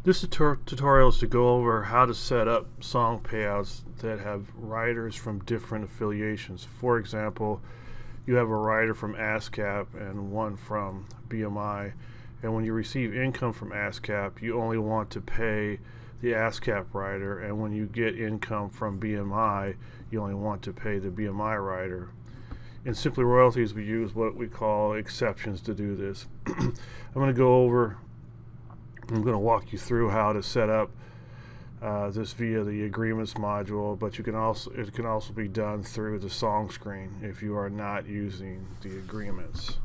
This tutorial is to go over how to set up song payouts that have riders from different affiliations. For example, you have a rider from ASCAP and one from BMI, and when you receive income from ASCAP, you only want to pay the ASCAP rider, and when you get income from BMI, you only want to pay the BMI rider. In Simply Royalties, we use what we call exceptions to do this. I'm going to walk you through how to set up this via the agreements module, but it can also be done through the song screen if you are not using the agreements.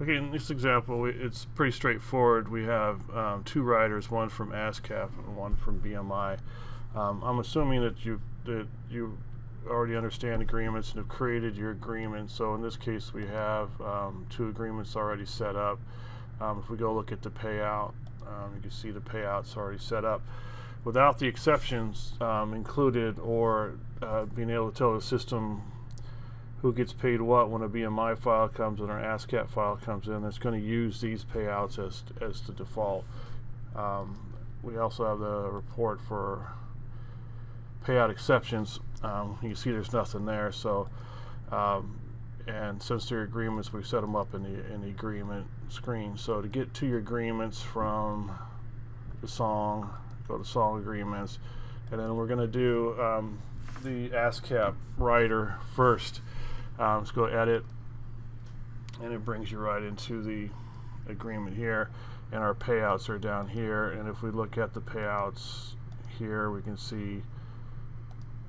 Okay, in this example, it's pretty straightforward. We have two riders, one from ASCAP and one from BMI. I'm assuming that you already understand agreements and have created your agreement. So in this case, we have two agreements already set up. If we go look at the payout, you can see the payouts already set up. Without the exceptions included, or being able to tell the system who gets paid what when a BMI file comes in or an ASCAP file comes in, it's going to use these payouts as the default. We also have the report for payout exceptions. You can see there's nothing there. So, and since they're agreements, we set them up in the agreement screen. So to get to your agreements from the song, go to song agreements, and then we're going to do the ASCAP rider first. Let's go edit, and it brings you right into the agreement here, and our payouts are down here. And if we look at the payouts here, we can see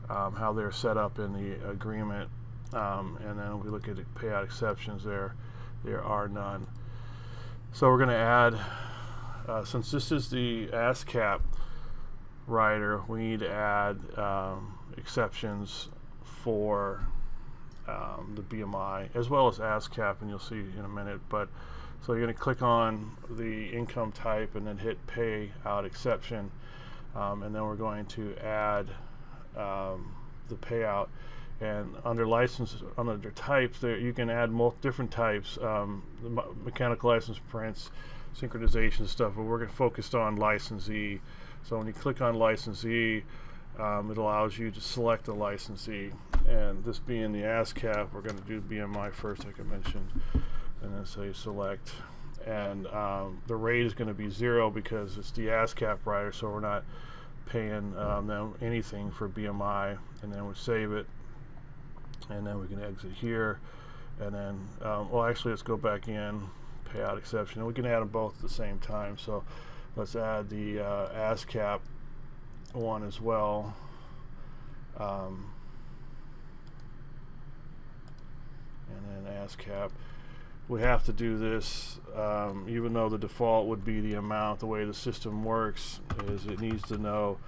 how they're set up in the agreement. And then we look at the payout exceptions, there are none. So we're going to add, since this is the ASCAP rider, we need to add exceptions for the BMI as well as ASCAP, and you'll see in a minute. But so you're going to click on the income type and then hit payout exception, and then we're going to add the payout. And under license, under types, there you can add different types, the mechanical license, prints, synchronization stuff, but we're focused on licensee. So when you click on licensee, it allows you to select a licensee. And this being the ASCAP, we're going to do BMI first, like I mentioned, and then say select. And the rate is going to be 0 because it's the ASCAP rider, so we're not paying them anything for BMI. And then we save it. And then we can exit here, and then well, actually, let's go back in payout exception, and we can add them both at the same time. So let's add the ASCAP one as well, and then ASCAP. We have to do this even though the default would be the amount. The way the system works is it needs to know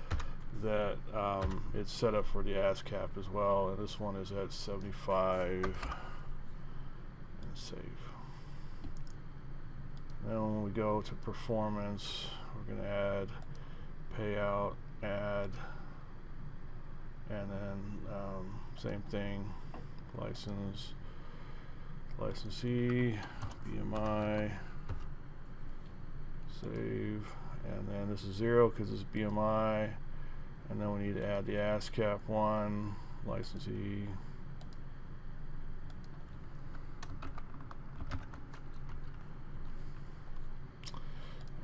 that it's set up for the ASCAP as well, and this one is at 75, and save. Then when we go to performance, we're going to add payout, add, and then same thing, licensee, BMI, save, and then this is 0 because it's BMI. And then we need to add the ASCAP one, licensee,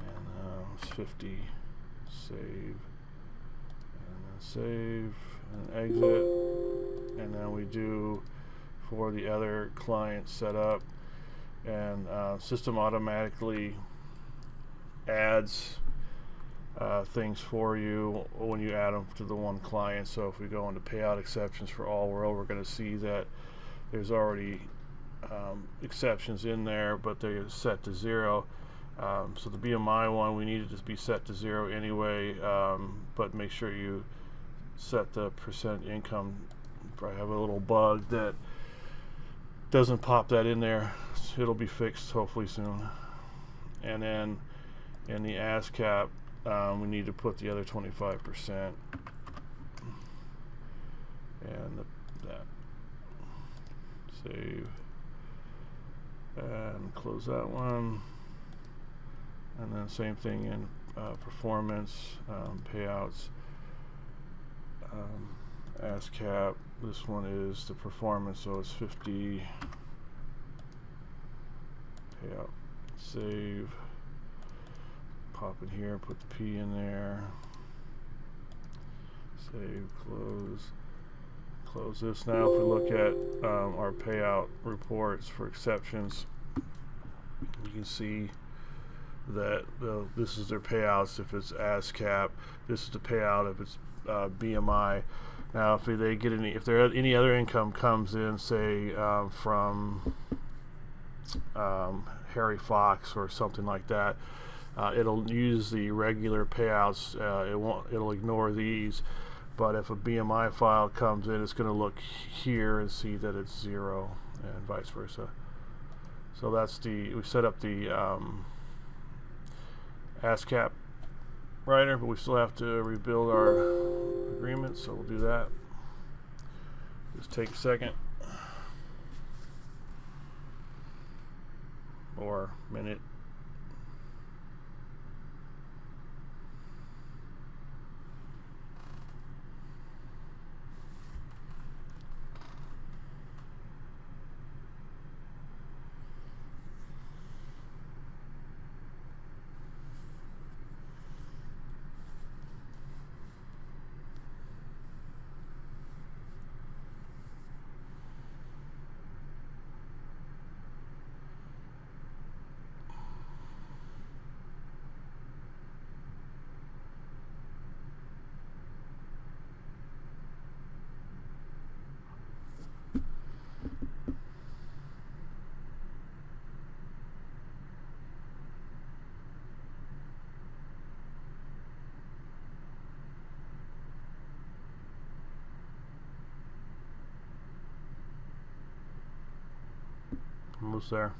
and it's 50, save, and then save, and exit. And then we do for the other client setup, and system automatically adds things for you when you add them to the one client. So if we go into payout exceptions for all world, we're going to see that there's already exceptions in there, but they're set to 0. So the BMI one, we need it to be set to 0 anyway, but make sure you set the percent income. Probably have a little bug that doesn't pop that in there. It'll be fixed hopefully soon. And then in the ASCAP, we need to put the other 25%, and that, save, and close that one, and then same thing in performance, payouts, ASCAP. This one is the performance, so it's 50. Payout, save, pop in here, put the P in there, save, close this. Now if we look at our payout reports for exceptions, you can see that this is their payouts if it's ASCAP. This is the payout if it's BMI. Now if they get if there any other income comes in, say from Harry Fox or something like that, it'll use the regular payouts. It'll ignore these. But if a BMI file comes in, it's going to look here and see that it's 0, and vice versa. So that's we set up the ASCAP writer, but we still have to rebuild our agreement, so we'll do that. Just take a second or minute. Almost there.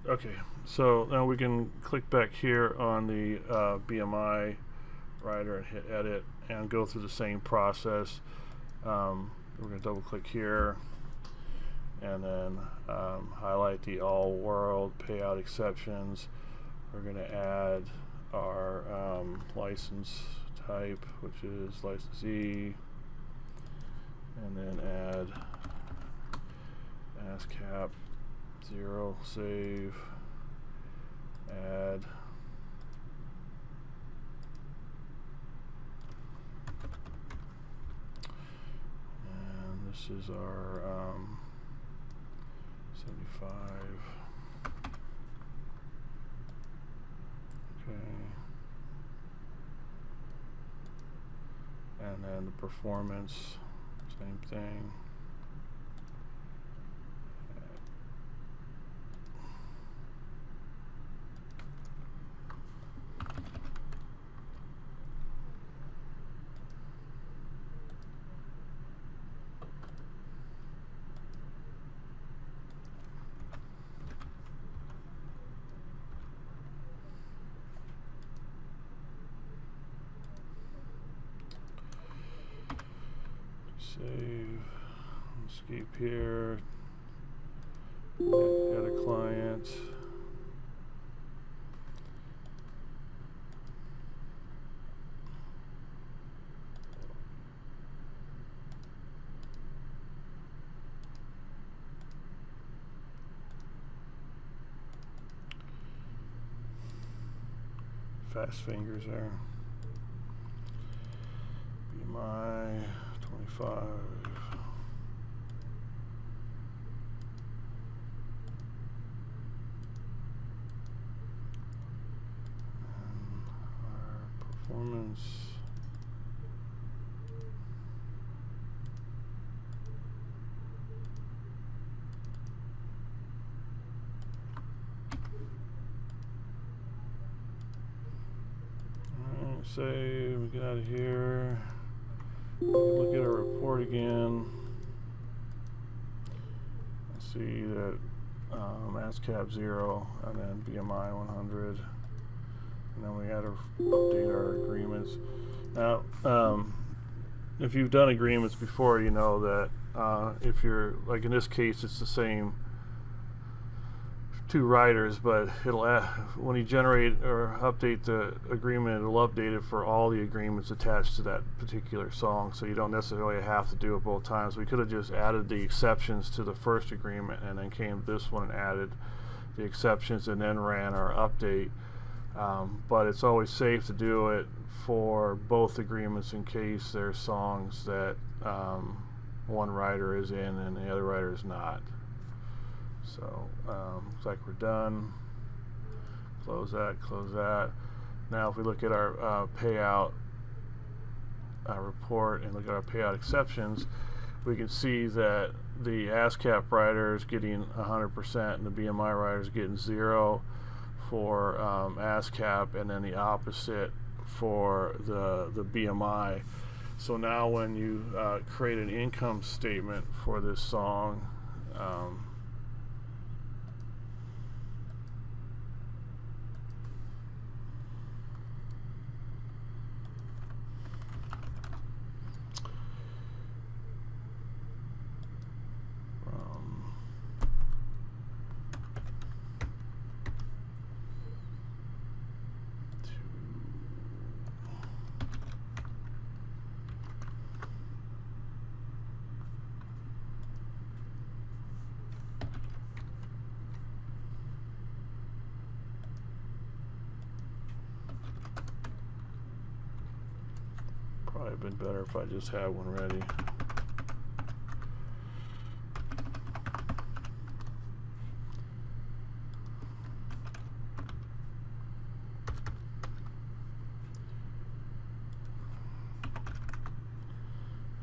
Okay, so now we can click back here on the BMI writer and hit edit and go through the same process. We're going to double click here and then highlight the all world payout exceptions. We're going to add our license type, which is licensee, and then add ASCAP 0, save, add, and this is our 75. Okay, and then the performance, same thing. Save, escape here, add a client, fast fingers there, BMI 25. And our performance. Alright, save, we get out of here. Look at our report again. see that ASCAP 0 and then BMI 100, and then we had to update our agreements. Now, if you've done agreements before, you know that if you're, like in this case, it's the same two writers, but it'll when you generate or update the agreement, it'll update it for all the agreements attached to that particular song, so you don't necessarily have to do it both times. We could have just added the exceptions to the first agreement and then came to this one and added the exceptions and then ran our update, but it's always safe to do it for both agreements in case there's songs that one writer is in and the other writer is not. So looks like we're done. Close that, close that. Now if we look at our payout report and look at our payout exceptions, we can see that the ASCAP writer is getting 100% and the BMI writer is getting 0 for ASCAP, and then the opposite for the BMI. So now when you create an income statement for this song, probably been better if I just had one ready.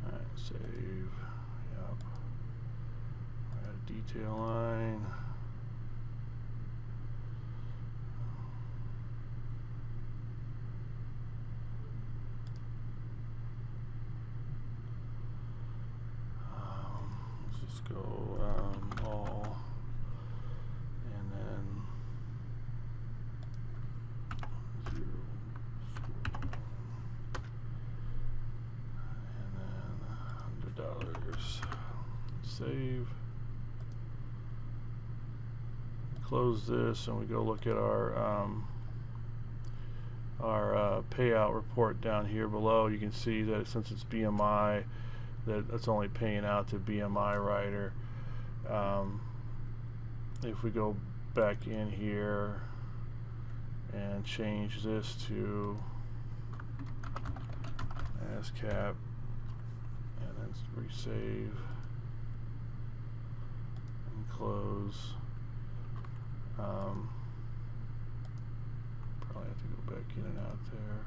Alright, save. Yep. Add a detail line. Go all, and then 0, and then $100. Save. Close this, and we go look at our payout report down here below. You can see that since it's BMI, that's only paying out to BMI writer. If we go back in here and change this to ASCAP and then resave and close, probably have to go back in and out there.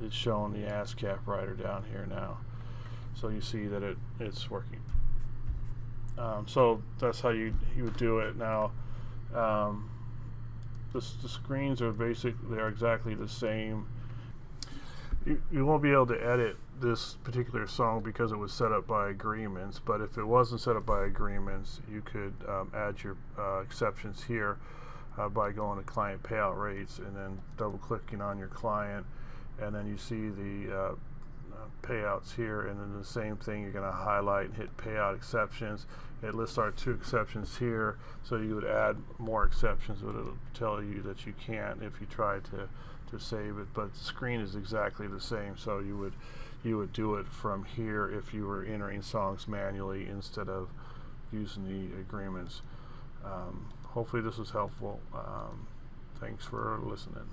It's showing the ASCAP writer down here now, so you see that it's working. So that's how you would do it. Now the screens are they're exactly the same. You won't be able to edit this particular song because it was set up by agreements, but if it wasn't set up by agreements, you could add your exceptions here by going to client payout rates and then double clicking on your client, and then you see the payouts here, and then the same thing, you're going to highlight and hit payout exceptions. It lists our 2 exceptions here, so you would add more exceptions, but it'll tell you that you can't if you try to save it. But the screen is exactly the same, so you would do it from here if you were entering songs manually instead of using the agreements. Hopefully this was helpful. Thanks for listening.